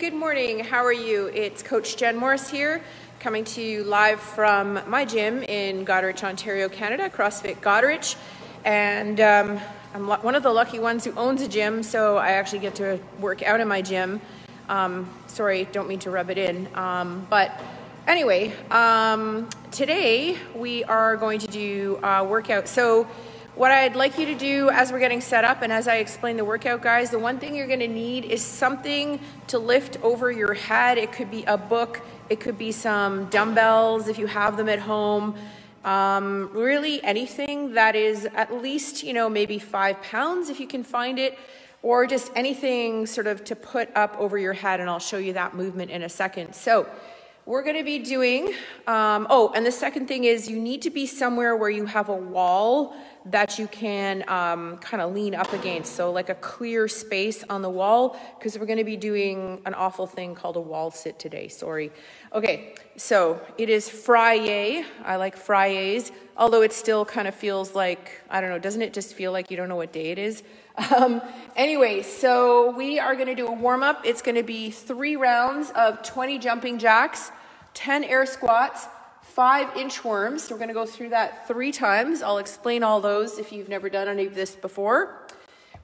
good morning. How are you? It's Coach Jen Morris here, coming to you live from my gym in Goderich, Ontario, Canada, CrossFit Goderich. And I'm one of the lucky ones who owns a gym, so I actually get to work out in my gym. Sorry, don't mean to rub it in. But anyway, today we are going to do a workout. So what I'd like you to do as we're getting set up and as I explain the workout, guys, the one thing you're going to need is something to lift over your head. It could be a book. It could be some dumbbells if you have them at home. Really anything that is at least, maybe 5 pounds if you can find it, or just anything sort of to put up over your head, and I'll show you that movement in a second. So we're going to be doing, and the second thing is you need to be somewhere where you have a wall that you can kind of lean up against. So like a clear space on the wall, because we're going to be doing an awful thing called a wall sit today. Sorry. Okay, so it is Friday. I like Fridays, although it still kind of feels like, I don't know, doesn't it just feel like you don't know what day it is? Anyway, so we are going to do a warm-up. It's going to be 3 rounds of 20 jumping jacks, 10 air squats, 5 inchworms. So we're going to go through that 3 times. I'll explain all those if you've never done any of this before.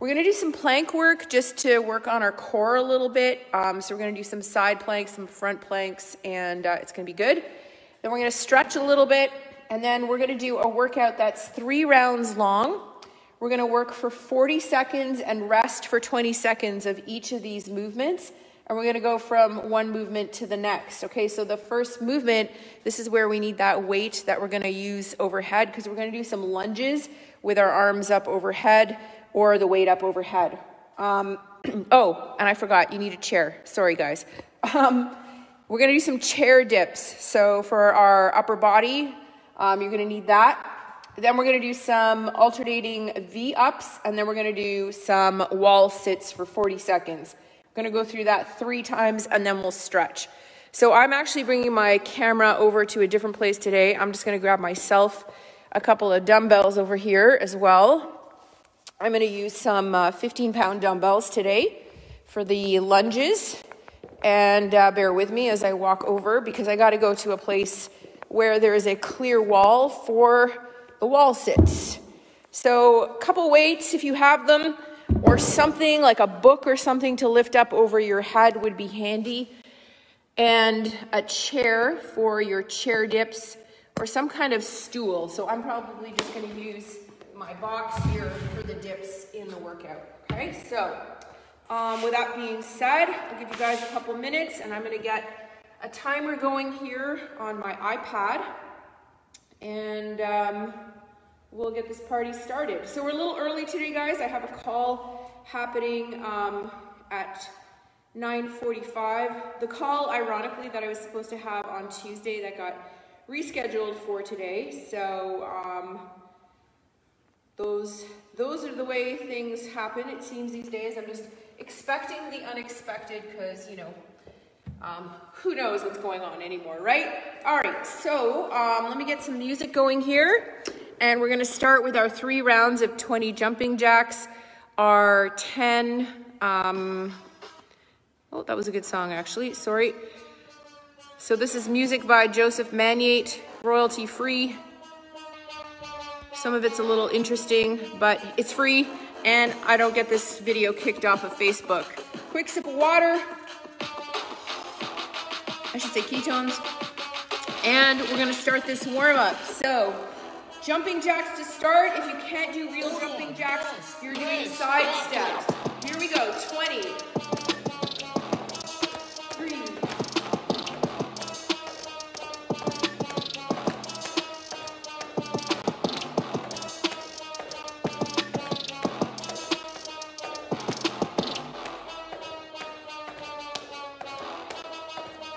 We're going to do some plank work just to work on our core a little bit. So we're going to do some side planks, some front planks, and it's going to be good. Then we're going to stretch a little bit, and then we're going to do a workout that's 3 rounds long. We're going to work for 40 seconds and rest for 20 seconds of each of these movements. And we're going to go from one movement to the next. Okay, so the first movement, this is where we need that weight that we're going to use overhead, because we're going to do some lunges with our arms up overhead or the weight up overhead. And I forgot, you need a chair. Sorry, guys. We're going to do some chair dips. So for our upper body, you're going to need that. Then we're going to do some alternating V-ups, and then we're going to do some wall sits for 40 seconds. We're going to go through that 3 times, and then we'll stretch. So I'm actually bringing my camera over to a different place today. I'm just going to grab myself a couple of dumbbells over here as well. I'm going to use some 15-pound dumbbells today for the lunges. And bear with me as I walk over, because I got to go to a place where there is a clear wall for the wall sits. So a couple weights if you have them, or something like a book or something to lift up over your head would be handy, and a chair for your chair dips, or some kind of stool. So I'm probably just going to use my box here for the dips in the workout. Okay, so with that being said, I'll give you guys a couple minutes, and I'm going to get a timer going here on my iPad, and we'll get this party started. So we're a little early today, guys. I have a call happening at 9:45. The call, ironically, that I was supposed to have on Tuesday that got rescheduled for today. So those are the way things happen, it seems, these days. I'm just expecting the unexpected, because, who knows what's going on anymore, right? All right, so let me get some music going here. And we're going to start with our 3 rounds of 20 jumping jacks, our 10, that was a good song, actually, sorry. So this is music by Joseph Maniate, royalty free. Some of it's a little interesting, but it's free, and I don't get this video kicked off of Facebook. Quick sip of water. I should say ketones. And we're going to start this warm-up. So jumping jacks to start. If you can't do real jumping jacks, you're doing side steps. Here we go, 20. 3.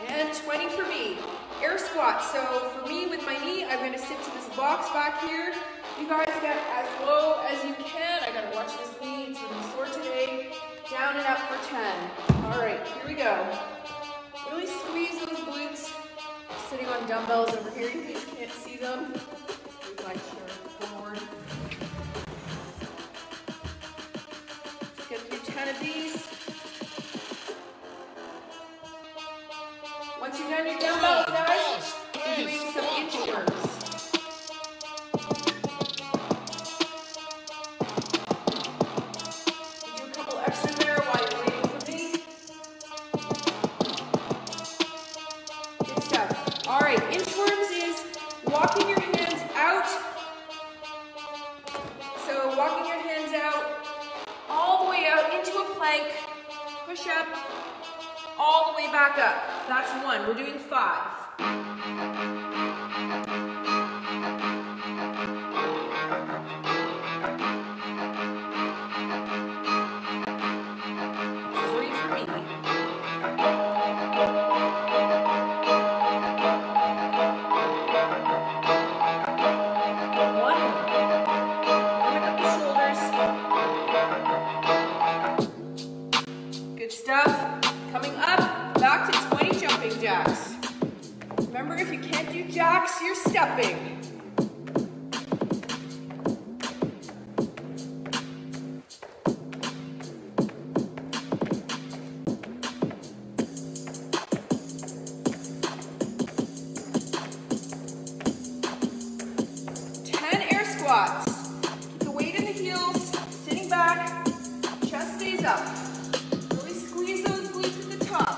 And 20 for me. Air squats. So for me, with my knee, I'm going to sit to this box back here. You guys get as low as you can. I gotta watch this knee, it's really sore today. Down and up for 10. All right, here we go. Really squeeze those glutes. I'm sitting on dumbbells over here, you guys can't see them. Move my chair forward. Let's get through 10 of these. 1. We're doing 5. 3 for me. 1. Warming up the shoulders. Good stuff. Coming up, back to 20 jumping jacks. Remember, if you can't do jacks, you're stepping. Squats. Keep the weight in the heels, sitting back, chest stays up. Really squeeze those glutes at the top.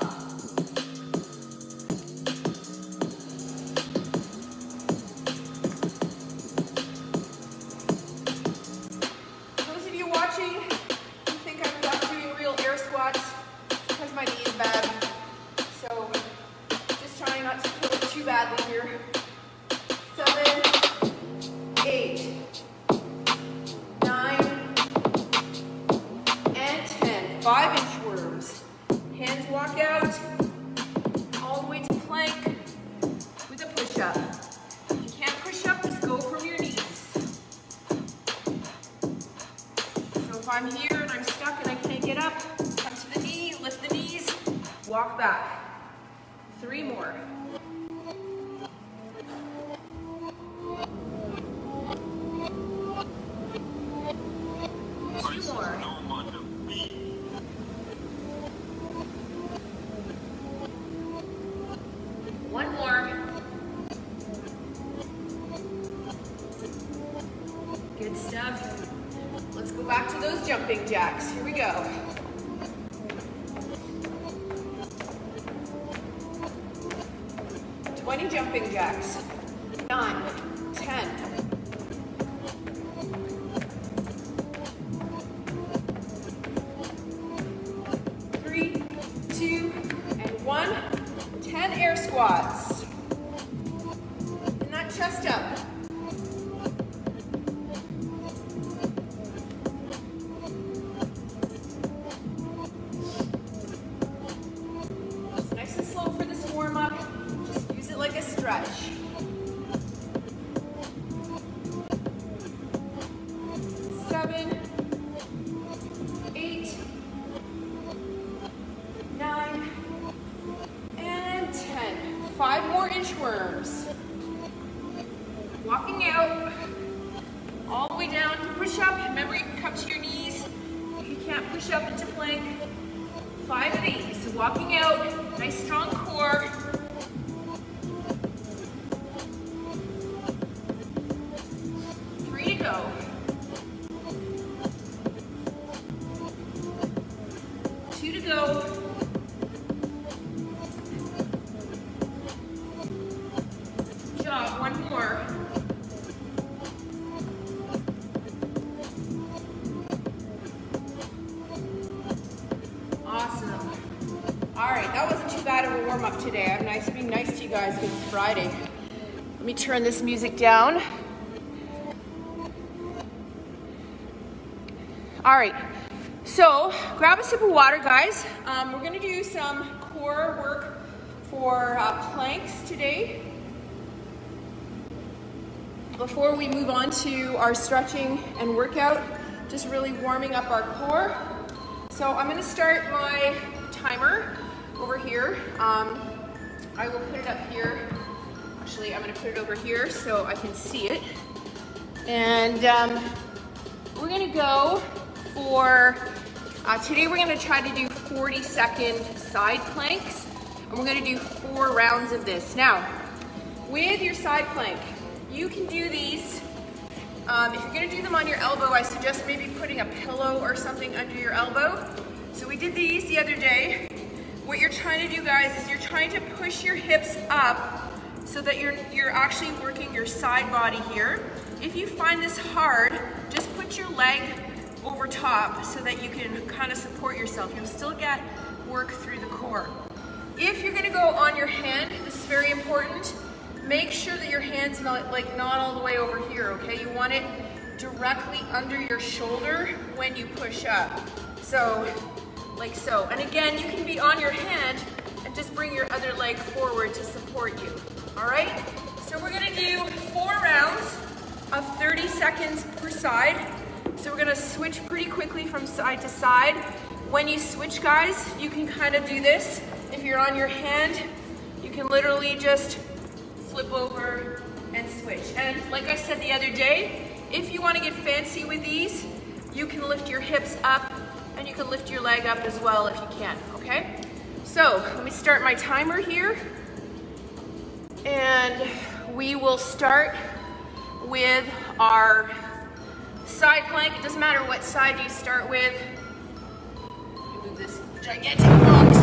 Those of you watching who think I'm not doing real air squats because my knee is bad. So just trying not to kill it too badly here. 7, 8, 9, and 10. 5-inch worms. Hands walk out, all the way to plank with a push-up. If you can't push up, just go from your knees. So if I'm here and I'm stuck and I can't get up, come to the knee, lift the knees, walk back. 3 more. 2 more. 1 more. Good stuff. Let's go back to those jumping jacks. Here we go. Twenty jumping jacks. 9, 10. 3, 2, and 1. 10 air squats. And that chest up. It's nice and slow for this warm up. Just use it like a stretch. 7, 8, 9, and 10. 5 more inchworms. Walking out, all the way down to push up. Remember, you can come to your knees if you can't push up into plank. 5 of these. So walking out, nice strong core. To go. 2 to go. Good job. 1 more. Awesome. All right, that wasn't too bad of a warm up today. I'm being nice to you guys because it's Friday. Let me turn this music down. All right, so grab a sip of water, guys. We're gonna do some core work for planks today. Before we move on to our stretching and workout, just really warming up our core. So I'm gonna start my timer over here. I will put it up here. Actually, I'm gonna put it over here so I can see it. And we're gonna go for, today we're gonna try to do 40-second side planks, and we're gonna do 4 rounds of this. Now, with your side plank, you can do these, if you're gonna do them on your elbow, I suggest maybe putting a pillow or something under your elbow. So we did these the other day. What you're trying to do, guys, is you're trying to push your hips up so that you're actually working your side body here. If you find this hard, just put your leg over top so that you can kind of support yourself. You'll still get work through the core. If you're gonna go on your hand, this is very important, make sure that your hand's not all the way over here, okay? You want it directly under your shoulder when you push up. So, like so. And again, you can be on your hand and just bring your other leg forward to support you, all right? So we're gonna do 4 rounds of 30 seconds per side. So we're gonna switch pretty quickly from side to side. When you switch, guys, you can kind of do this. If you're on your hand, you can literally just flip over and switch. And like I said the other day, if you want to get fancy with these, you can lift your hips up and you can lift your leg up as well if you can, okay? So let me start my timer here. And we will start with our side plank. It doesn't matter what side you start with. Move this gigantic box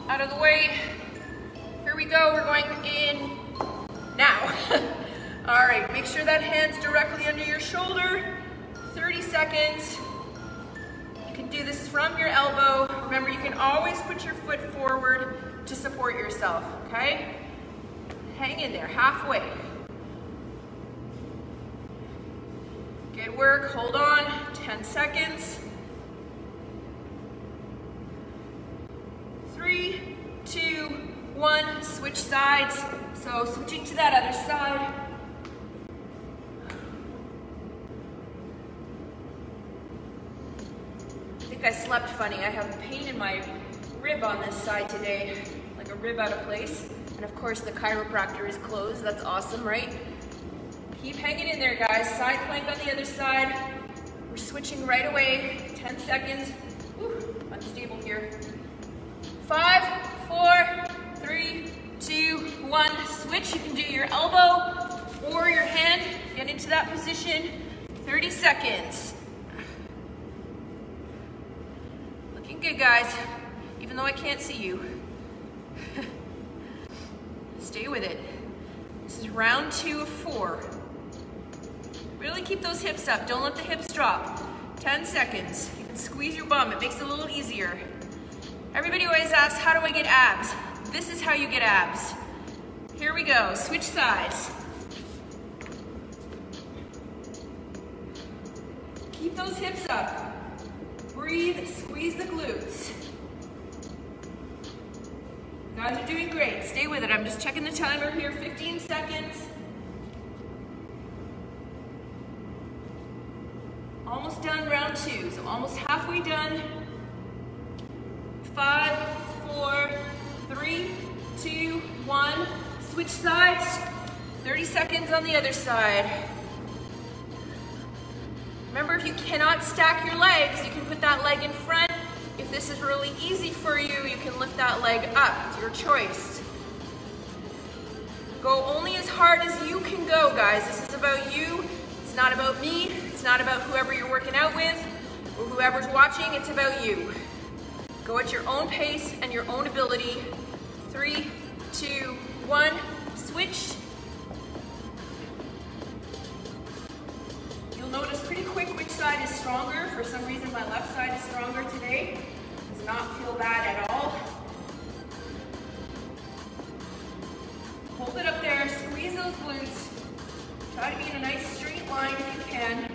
out of the way. Here we go, we're going in now. All right, make sure that hand's directly under your shoulder. 30 seconds. You can do this from your elbow. Remember, you can always put your foot forward to support yourself, okay? Hang in there, halfway. Good work, hold on, 10 seconds. 3, 2, 1, switch sides. So switching to that other side. I think I slept funny. I have pain in my rib on this side today, like a rib out of place. And of course the chiropractor is closed. That's awesome, right? Keep hanging in there, guys. Side plank on the other side. We're switching right away. 10 seconds. Whew, unstable here. 5, 4, 3, 2, 1. Switch. You can do your elbow or your hand. Get into that position. 30 seconds. Looking good, guys. Even though I can't see you. Stay with it. This is round 2 of 4. Really keep those hips up. Don't let the hips drop. 10 seconds. You can squeeze your bum. It makes it a little easier. Everybody always asks, how do I get abs? This is how you get abs. Here we go. Switch sides. Keep those hips up. Breathe. Squeeze the glutes. You guys are doing great. Stay with it. I'm just checking the timer here. 15 seconds. Almost done round 2, so almost halfway done. 5, 4, 3, 2, 1. Switch sides. 30 seconds on the other side. Remember, if you cannot stack your legs, you can put that leg in front. If this is really easy for you, you can lift that leg up. It's your choice. Go only as hard as you can go, guys. This is about you. It's not about me. It's not about whoever you're working out with or whoever's watching. It's about you. Go at your own pace and your own ability. 3, 2, 1. Switch. You'll notice pretty quick which side is stronger. For some reason, my left side is stronger today. Does not feel bad at all. Hold it up there. Squeeze those glutes. Try to be in a nice straight line if you can.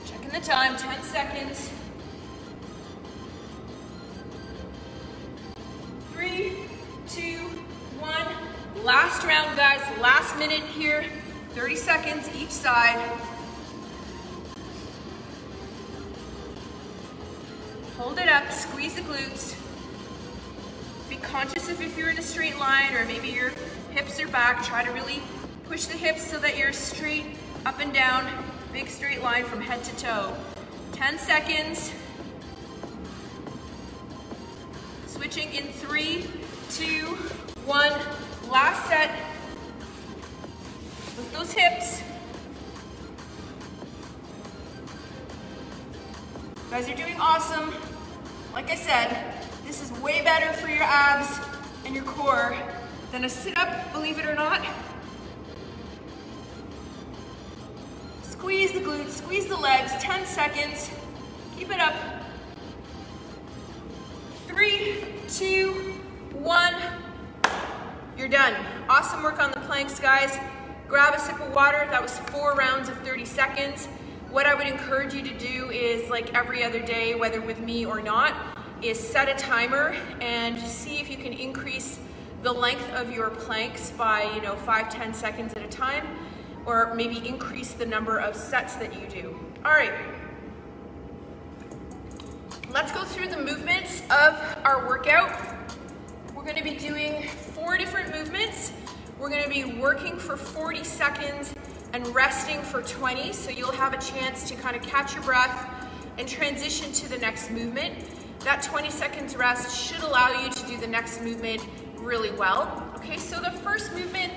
Checking the time, 10 seconds. 3, 2, 1. Last round, guys. Last minute here. 30 seconds each side. Hold it up, squeeze the glutes. Be conscious of if you're in a straight line or maybe your hips are back. Try to really push the hips so that you're straight up and down. Big straight line from head to toe. 10 seconds. Switching in 3, 2, 1. Last set. With those hips. You guys are doing awesome. Like I said, this is way better for your abs and your core than a sit-up, believe it or not. Squeeze the glutes, squeeze the legs, 10 seconds. Keep it up. 3, 2, 1. You're done. Awesome work on the planks, guys. Grab a sip of water. That was 4 rounds of 30 seconds. What I would encourage you to do is, like every other day, whether with me or not, is set a timer and see if you can increase the length of your planks by, 5-10 seconds at a time, or maybe increase the number of sets that you do. All right. Let's go through the movements of our workout. We're going to be doing 4 different movements. We're going to be working for 40 seconds and resting for 20, so you'll have a chance to kind of catch your breath and transition to the next movement. That 20 seconds rest should allow you to do the next movement really well. Okay, so the first movement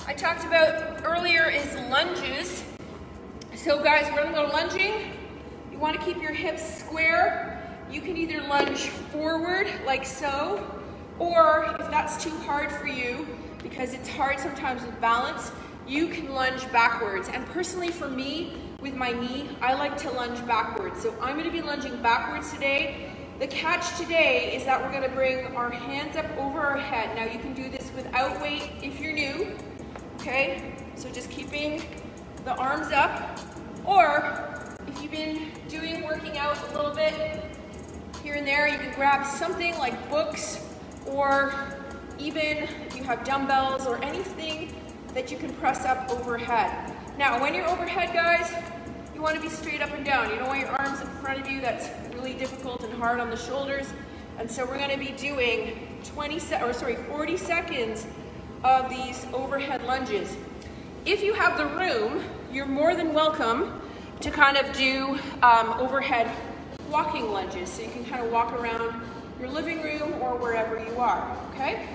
I talked about earlier is lunges. So guys, we're going to go lunging. You want to keep your hips square. You can either lunge forward like so, or if that's too hard for you, because it's hard sometimes with balance, you can lunge backwards. And personally for me, with my knee, I like to lunge backwards. So I'm going to be lunging backwards today. The catch today is that we're going to bring our hands up over our head. Now you can do this without weight if you're new, okay? So just keeping the arms up, or if you've been working out a little bit here and there, you can grab something like books, or even if you have dumbbells or anything that you can press up overhead. Now, when you're overhead, guys, you want to be straight up and down. You don't want your arms in front of you. That's really difficult and hard on the shoulders. And so we're going to be doing 40 seconds of these overhead lunges. If you have the room, you're more than welcome to kind of do overhead walking lunges. So you can kind of walk around your living room or wherever you are, okay?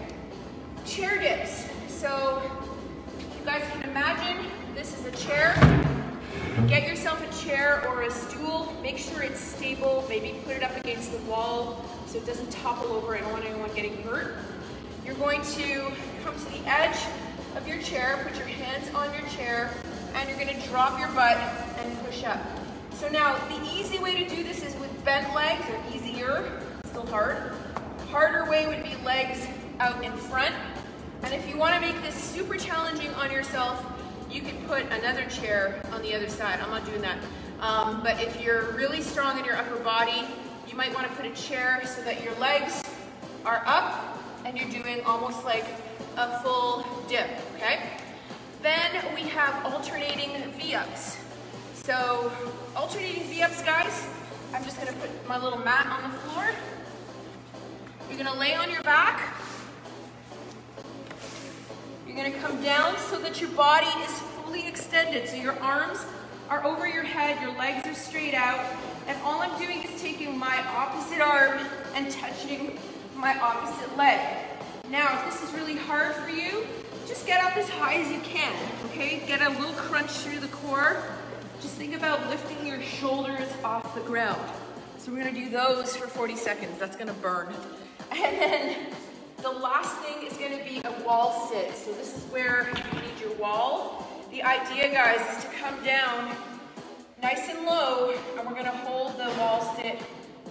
Chair dips. So you guys can imagine this is a chair. Get yourself a chair or a stool. Make sure it's stable. Maybe put it up against the wall so it doesn't topple over. I don't want anyone getting hurt. You're going to come to the edge of your chair, put your hands on your chair, and you're going to drop your butt and push up. So now, the easy way to do this is with bent legs, or easier, still hard. Harder way would be legs out in front. And if you want to make this super challenging on yourself, you can put another chair on the other side. I'm not doing that. But if you're really strong in your upper body, you might want to put a chair so that your legs are up and you're doing almost like a full dip, okay? Then we have alternating V-ups. So alternating V-ups, guys, I'm just going to put my little mat on the floor. You're going to lay on your back. You're going to come down so that your body is fully extended. So your arms are over your head, your legs are straight out, and all I'm doing is taking my opposite arm and touching my opposite leg. Now, if this is really hard for you, just get up as high as you can, okay? Get a little crunch through the core. Just think about lifting your shoulders off the ground. So we're gonna do those for 40 seconds. That's gonna burn. And then the last thing is gonna be a wall sit. So this is where you need your wall. The idea, guys, is to come down nice and low, and we're gonna hold the wall sit.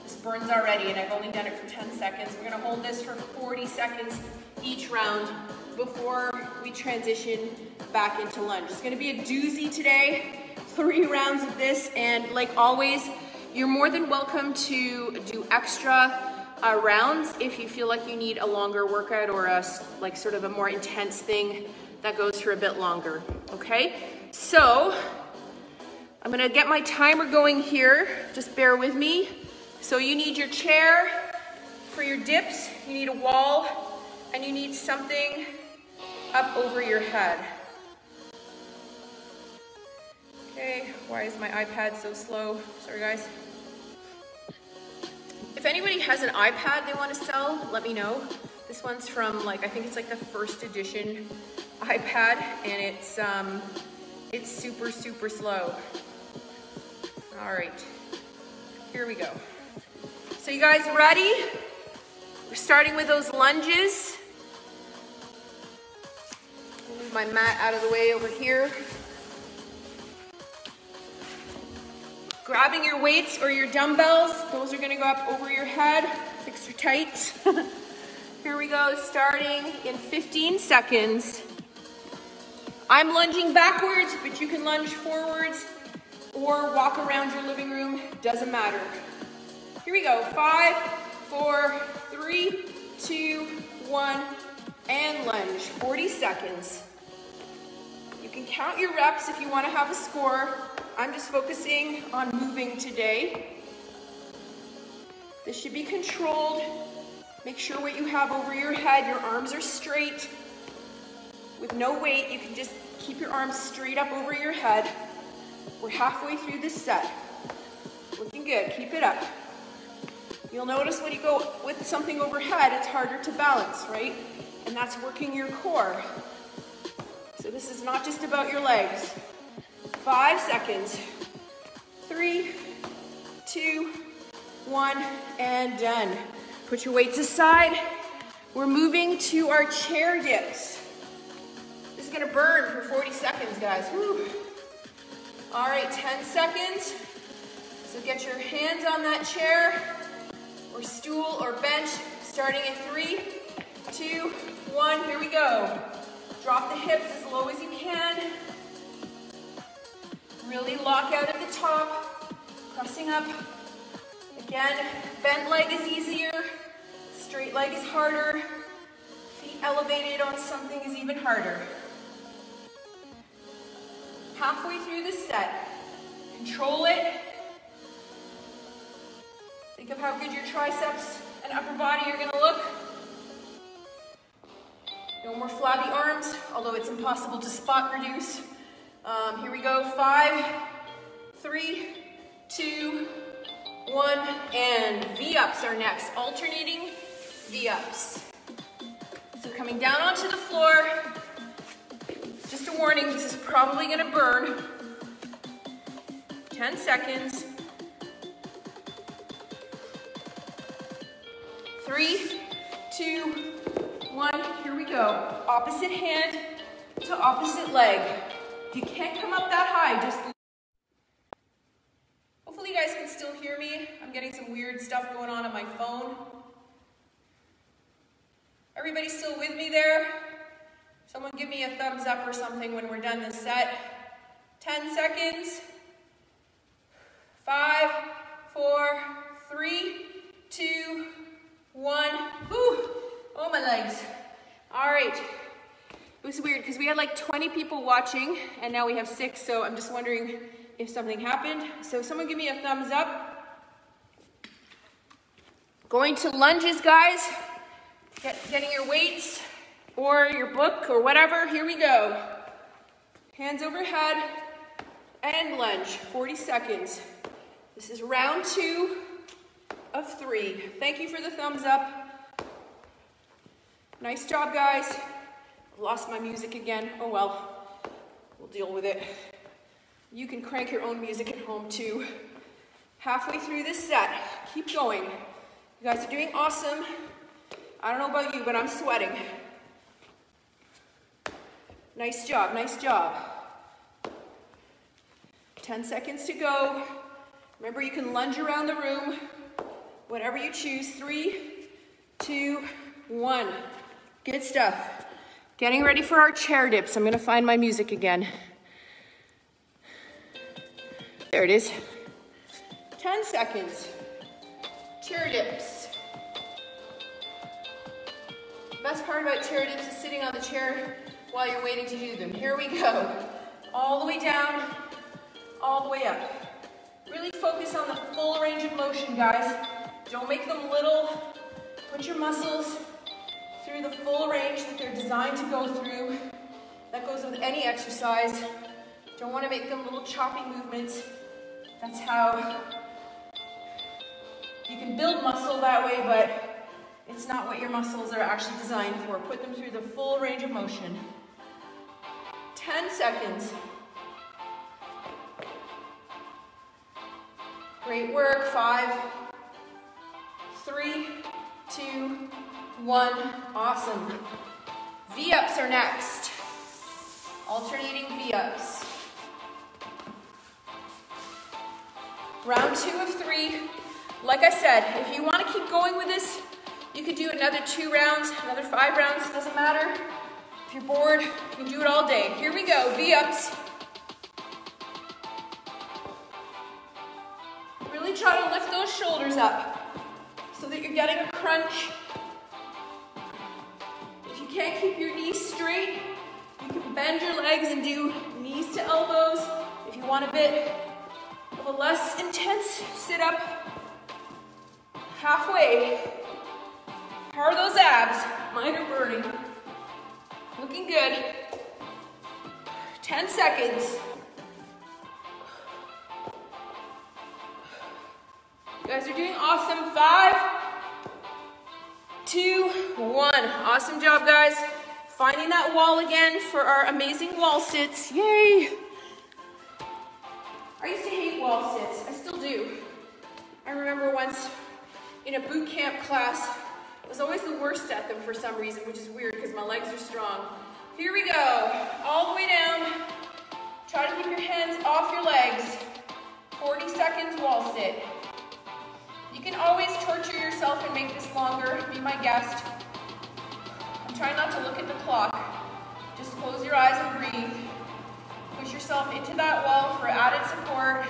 This burns already, and I've only done it for 10 seconds. We're gonna hold this for 40 seconds each round before we transition back into lunge. It's gonna be a doozy today, 3 rounds of this, and like always, you're more than welcome to do extra rounds if you feel like you need a longer workout or a like sort of a more intense thing that goes for a bit longer, okay? So, I'm gonna get my timer going here, just bear with me. So you need your chair for your dips, you need a wall, and you need something up over your head. Okay, why is my iPad so slow? Sorry guys. If anybody has an iPad they want to sell, let me know. This one's from I think it's like the first edition iPad, and it's super, super slow. All right, here we go. So you guys ready? We're starting with those lunges. I'll move my mat out of the way over here. Grabbing your weights or your dumbbells, those are gonna go up over your head, fix your tights. Here we go, starting in 15 seconds. I'm lunging backwards, but you can lunge forwards or walk around your living room, doesn't matter. Here we go, 5, 4, 3, 2, 1, and lunge, 40 seconds. You can count your reps if you want to have a score. I'm just focusing on moving today. This should be controlled. Make sure what you have over your head, your arms are straight. With no weight, you can just keep your arms straight up over your head. We're halfway through this set. Looking good, keep it up. You'll notice when you go with something overhead, it's harder to balance, right? And that's working your core. So this is not just about your legs. 5 seconds. 3, 2, 1, and done. Put your weights aside. We're moving to our chair dips. This is gonna burn for 40 seconds, guys. Whew. All right, 10 seconds. So get your hands on that chair or stool or bench, starting in 3, 2, 1, here we go. Drop the hips as low as you can. Really lock out at the top, pressing up. Again, bent leg is easier, straight leg is harder. Feet elevated on something is even harder. Halfway through the set. Control it. Think of how good your triceps and upper body are gonna look. No more flabby arms, although it's impossible to spot reduce. Here we go, 5, 3, 2, 1, and V-ups are next. Alternating V-ups. So coming down onto the floor, just a warning, this is probably gonna burn. 10 seconds. 3, 2, 1, here we go. Opposite hand to opposite leg. If you can't come up that high, just... Hopefully you guys can still hear me. I'm getting some weird stuff going on my phone. Everybody still with me there? Someone give me a thumbs up or something when we're done this set. 10 seconds. 5, 4, 3, 2, 1. Whew. Oh, my legs. All right. It was weird because we had like 20 people watching and now we have 6, so I'm just wondering if something happened. So someone give me a thumbs up. Going to lunges, guys. Getting your weights or your book or whatever. Here we go. Hands overhead and lunge. 40 seconds. This is round 2 of 3. Thank you for the thumbs up. Nice job, guys. Lost my music again. Oh well, we'll deal with it. You can crank your own music at home too. Halfway through this set. Keep going. You guys are doing awesome. I don't know about you, but I'm sweating. Nice job, nice job. 10 seconds to go. Remember, you can lunge around the room. Whatever you choose. 3, 2, 1. Good stuff. Getting ready for our chair dips. I'm gonna find my music again. There it is. 10 seconds. Chair dips. The best part about chair dips is sitting on the chair while you're waiting to do them. Here we go. All the way down, all the way up. Really focus on the full range of motion, guys. Don't make them little. Put your muscles through the full range that they're designed to go through. That goes with any exercise. Don't want to make them little choppy movements. That's how you can build muscle that way, but it's not what your muscles are actually designed for. Put them through the full range of motion. 10 seconds. Great work. 5, 3, 2, 1. Awesome. V-ups are next. Alternating V-ups. Round 2 of 3. Like I said, if you want to keep going with this, You could do another 2 rounds, another 5 rounds, doesn't matter. If you're bored, you can do it all day. Here we go, V-ups. Really try to lift those shoulders up so that you're getting a crunch. If you can't keep your knees straight, you can bend your legs and do knees to elbows. If you want a bit of a less intense sit-up, halfway. How are those abs? Mine are burning. Looking good. 10 seconds. You guys are doing awesome. 5, 2, 1. Awesome job, guys. Finding that wall again for our amazing wall sits. Yay! I used to hate wall sits. I still do. I remember once in a boot camp class, I was always the worst at them for some reason, which is weird because my legs are strong. Here we go. All the way down. Try to keep your hands off your legs. 40 seconds wall sit. You can always torture yourself and make this longer. Be my guest. I'm trying not to look at the clock. Just close your eyes and breathe. Push yourself into that wall for added support.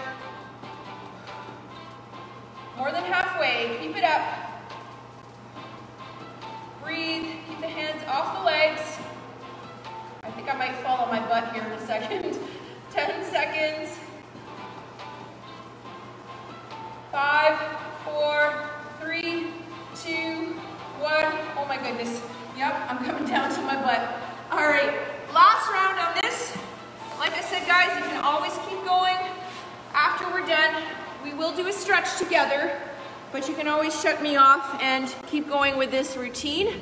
More than halfway. Keep it up. Breathe. Keep the hands off the legs. I think I might fall on my butt here in a second. 10 seconds. 5, 4, 3, 2, 1. Oh my goodness. Yep, I'm coming down to my butt. All right, last round on this. Like I said, guys, you can always keep going. After we're done, we will do a stretch together, but you can always shut me off and keep going with this routine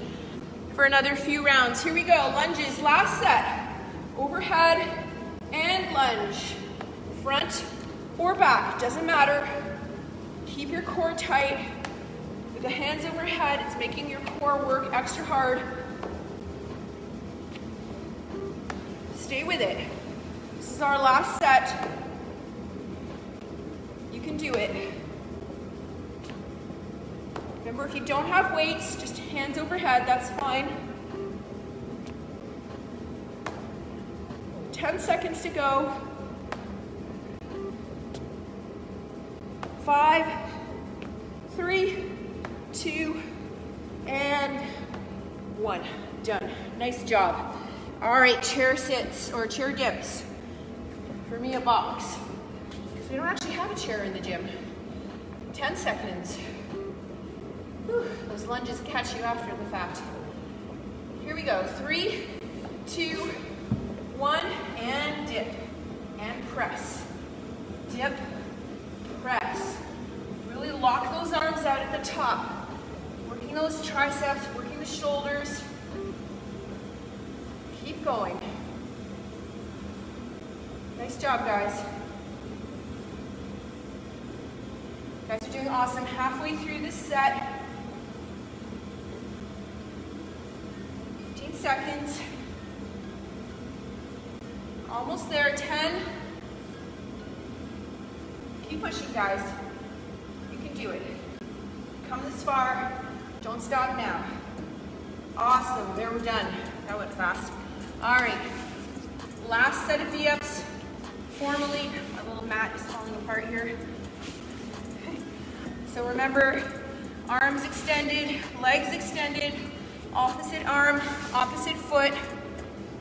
for another few rounds. Here we go, lunges, last set. Overhead and lunge. Front or back, doesn't matter. Keep your core tight. With the hands overhead, it's making your core work extra hard. Stay with it. This is our last set. You can do it. Remember, if you don't have weights, just hands overhead, that's fine. 10 seconds to go. 5, 3, 2, and 1. Done. Nice job. All right, chair sits or chair dips. For me, a box. Because we don't actually have a chair in the gym. 10 seconds. Whew, those lunges catch you after the fact. Here we go. 3, 2, 1, and dip. And press. Dip, press. Really lock those arms out at the top. Working those triceps, working the shoulders. Keep going. Nice job, guys. You guys are doing awesome. Halfway through this set. 15 seconds. Almost there. 10. Keep pushing, guys. You can do it. Come this far. Don't stop now. Awesome. There, we're done. That went fast. All right. Last set of V-ups. Formally, my little mat is falling apart here. So remember, arms extended, legs extended, opposite arm, opposite foot.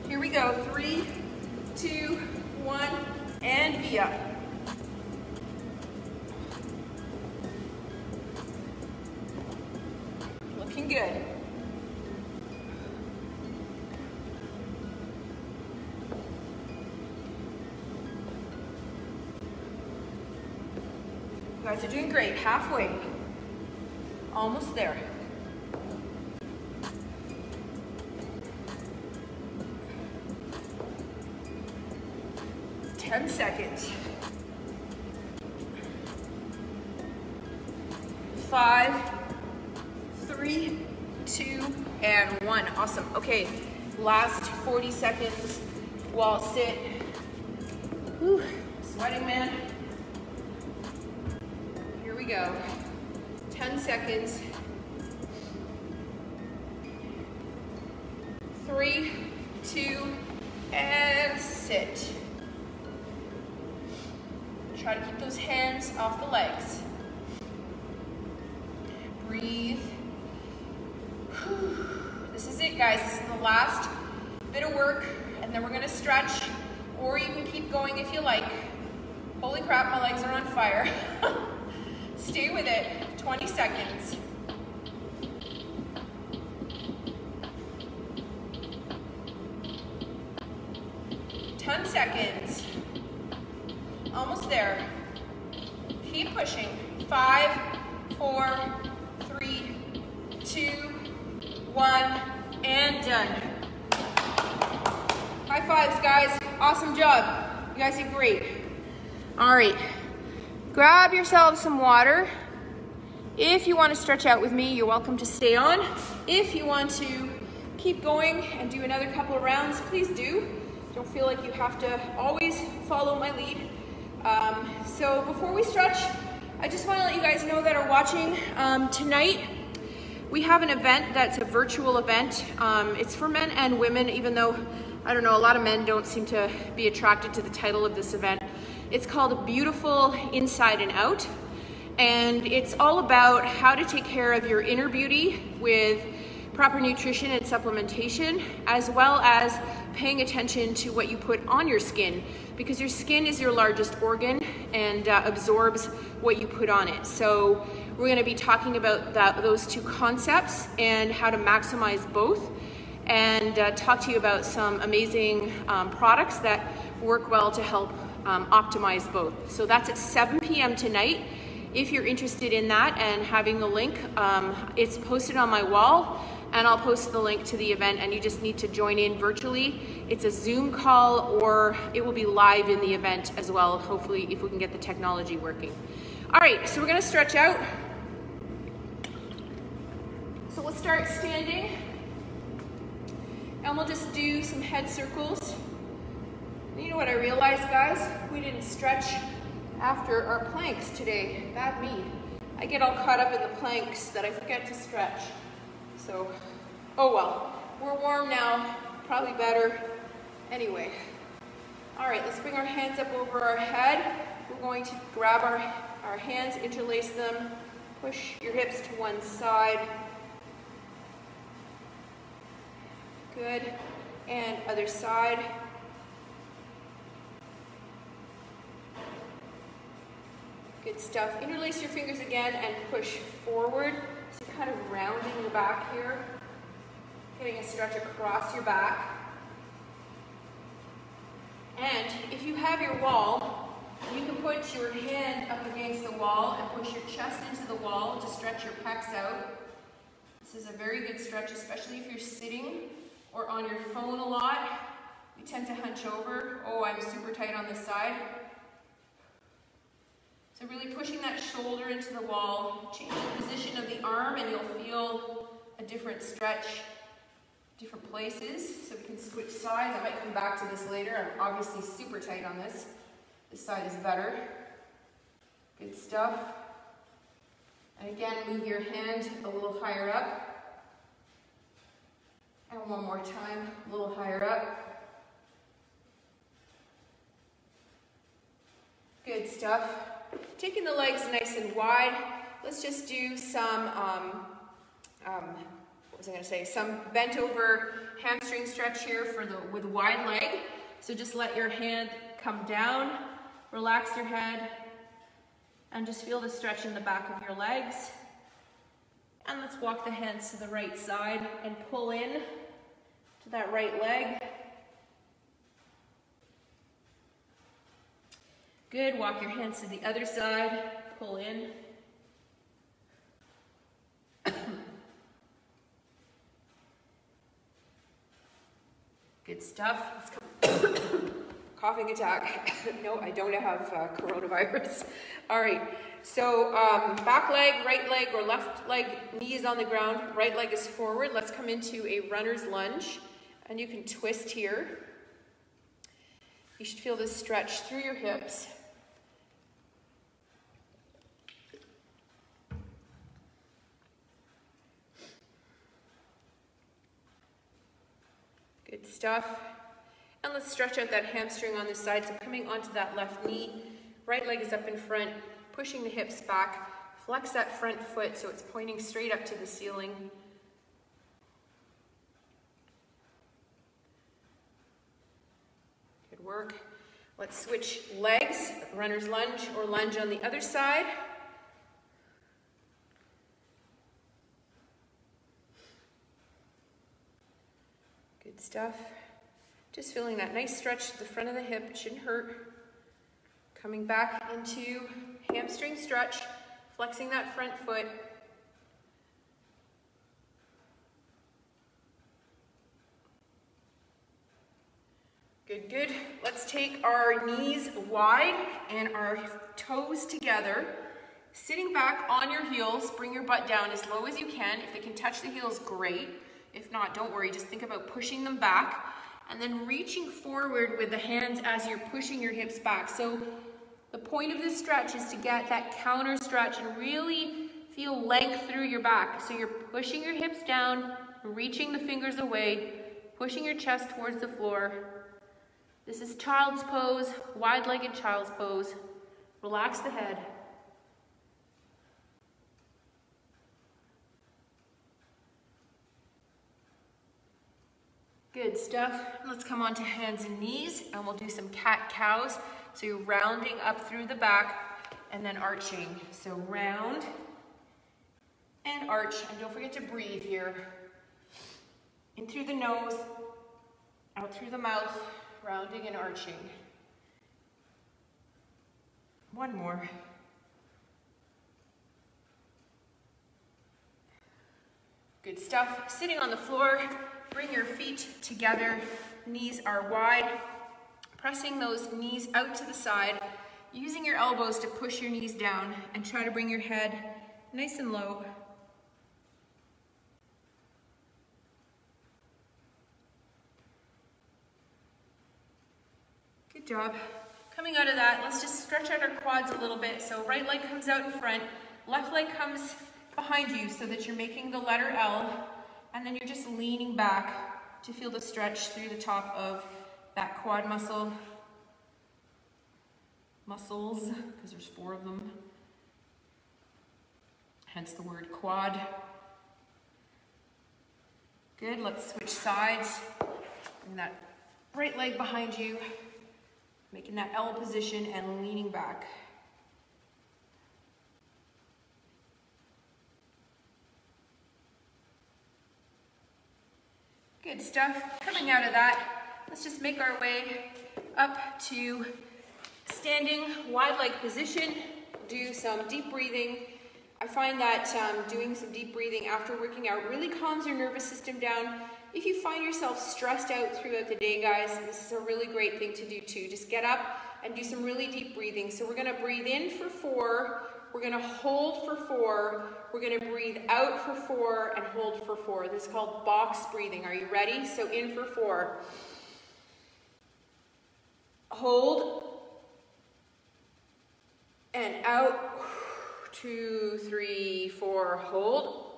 Here we go. 3, 2, 1, and V-up. Looking good. You guys are doing great. Halfway. Almost there. Ten seconds. 5, 3, 2, and 1. Awesome. Okay, last 40 seconds. Wall sit. Whew. Sweating, man. Here we go. 10 seconds. sit. Try to keep those hands off the legs. Breathe. This is it, guys. This is the last bit of work, and then we're gonna stretch, or you can keep going if you like. Holy crap, my legs are on fire. Stay with it, 20 seconds. Seconds. Almost there. Keep pushing. 5, 4, 3, 2, 1, and done. High fives, guys. Awesome job. You guys did great. All right. Grab yourselves some water. If you want to stretch out with me, you're welcome to stay on. If you want to keep going and do another couple of rounds, please do. Don't feel like you have to always follow my lead. So before we stretch, I just want to let you guys know that are watching tonight, we have an event that's a virtual event. It's for men and women, even though, I don't know, a lot of men don't seem to be attracted to the title of this event. It's called Beautiful Inside and Out. And it's all about how to take care of your inner beauty with proper nutrition and supplementation, as well as paying attention to what you put on your skin, because your skin is your largest organ and absorbs what you put on it. So we're going to be talking about those two concepts and how to maximize both, and talk to you about some amazing products that work well to help optimize both. So that's at 7 p.m. tonight. If you're interested in that and having the link, it's posted on my wall, and I'll post the link to the event, and you just need to join in virtually. It's a Zoom call, or it will be live in the event as well, hopefully, if we can get the technology working. All right, so we're gonna stretch out. So we'll start standing, and we'll just do some head circles. And you know what I realized, guys? We didn't stretch after our planks today. Bad me. I get all caught up in the planks that I forget to stretch. So, oh well, we're warm now, probably better. Anyway, all right, let's bring our hands up over our head. We're going to grab our hands, interlace them, push your hips to one side. Good, and other side. Good stuff. Interlace your fingers again and push forward. So you're kind of rounding the back here, getting a stretch across your back. And if you have your wall, you can put your hand up against the wall and push your chest into the wall to stretch your pecs out. This is a very good stretch, especially if you're sitting or on your phone a lot. You tend to hunch over. Oh, I'm super tight on this side. So really pushing that shoulder into the wall, change the position of the arm, and you'll feel a different stretch, different places. So we can switch sides. I might come back to this later. I'm obviously super tight on this. This side is better. Good stuff. And again, move your hand a little higher up. And one more time, a little higher up. Good stuff. Taking the legs nice and wide, let's just do some, what was I going to say? Some bent over hamstring stretch here with wide leg. So just let your hand come down, relax your head, and just feel the stretch in the back of your legs. And let's walk the hands to the right side and pull in to that right leg. Good, walk your hands to the other side, pull in. Good stuff. Coughing attack. No, I don't have coronavirus. All right, so back leg, right leg, or left leg, knee is on the ground, right leg is forward. Let's come into a runner's lunge, and you can twist here. You should feel this stretch through your hips. Good stuff. And let's stretch out that hamstring on this side. So coming onto that left knee, right leg is up in front, pushing the hips back. Flex that front foot so it's pointing straight up to the ceiling. Good work. Let's switch legs, runner's lunge or lunge on the other side. Good stuff. Just feeling that nice stretch to the front of the hip, it shouldn't hurt. Coming back into hamstring stretch, flexing that front foot. Good, good. Let's take our knees wide and our toes together. Sitting back on your heels, bring your butt down as low as you can. If they can touch the heels, great. If not, don't worry, just think about pushing them back and then reaching forward with the hands as you're pushing your hips back. So the point of this stretch is to get that counter stretch and really feel length through your back. So you're pushing your hips down, reaching the fingers away, pushing your chest towards the floor. This is child's pose, wide-legged child's pose. Relax the head. Good stuff. Let's come on to hands and knees and we'll do some cat-cows. So you're rounding up through the back and then arching. So round and arch, and don't forget to breathe here. In through the nose, out through the mouth, rounding and arching. One more. Good stuff. Sitting on the floor, bring your feet together, knees are wide. Pressing those knees out to the side, using your elbows to push your knees down and try to bring your head nice and low. Good job. Coming out of that, let's just stretch out our quads a little bit. So right leg comes out in front, left leg comes behind you so that you're making the letter L, and then you're just leaning back to feel the stretch through the top of that quad muscles, because there's 4 of them, hence the word quad. Good, let's switch sides. Bring that right leg behind you, making that L position and leaning back. Good stuff. Coming out of that, let's just make our way up to standing wide leg position. Do some deep breathing. I find that doing some deep breathing after working out really calms your nervous system down. If you find yourself stressed out throughout the day, guys, this is a really great thing to do too. Just get up and do some really deep breathing. So we're gonna breathe in for 4, we're gonna hold for 4, we're gonna breathe out for 4 and hold for 4. This is called box breathing. Are you ready? So in for 4. Hold. And out. 2, 3, 4, hold.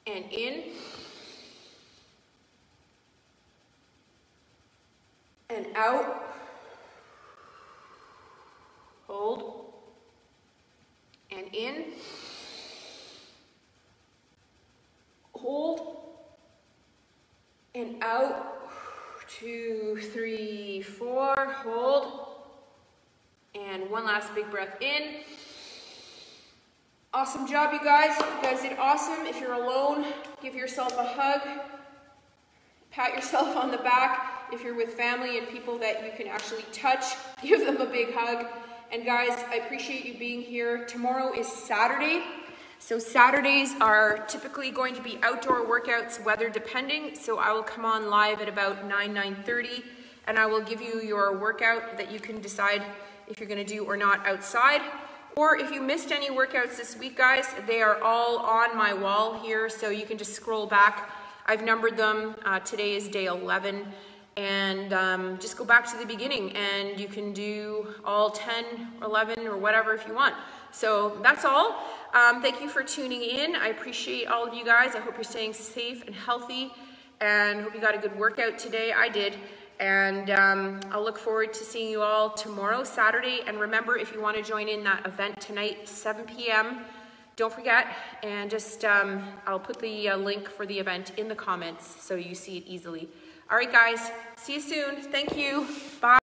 And in. And out. Hold. And in. Hold. And out. 2, 3, 4, hold. And one last big breath in. Awesome job, you guys. You guys did awesome. If you're alone, give yourself a hug. Pat yourself on the back. If you're with family and people that you can actually touch, give them a big hug. And guys, I appreciate you being here. Tomorrow is Saturday. So Saturdays are typically going to be outdoor workouts, weather depending. So I will come on live at about 9:30, and I will give you your workout that you can decide if you're gonna do or not outside. Or if you missed any workouts this week, guys, they are all on my wall here, so you can just scroll back. I've numbered them. Today is day 11, and just go back to the beginning, and you can do all 10, 11, or whatever if you want. So that's all. Thank you for tuning in. I appreciate all of you guys. I hope you're staying safe and healthy, and hope you got a good workout today. I did. And I'll look forward to seeing you all tomorrow, Saturday. And remember, if you want to join in that event tonight, 7 p.m., don't forget. And just, I'll put the link for the event in the comments so you see it easily. All right, guys, see you soon. Thank you. Bye.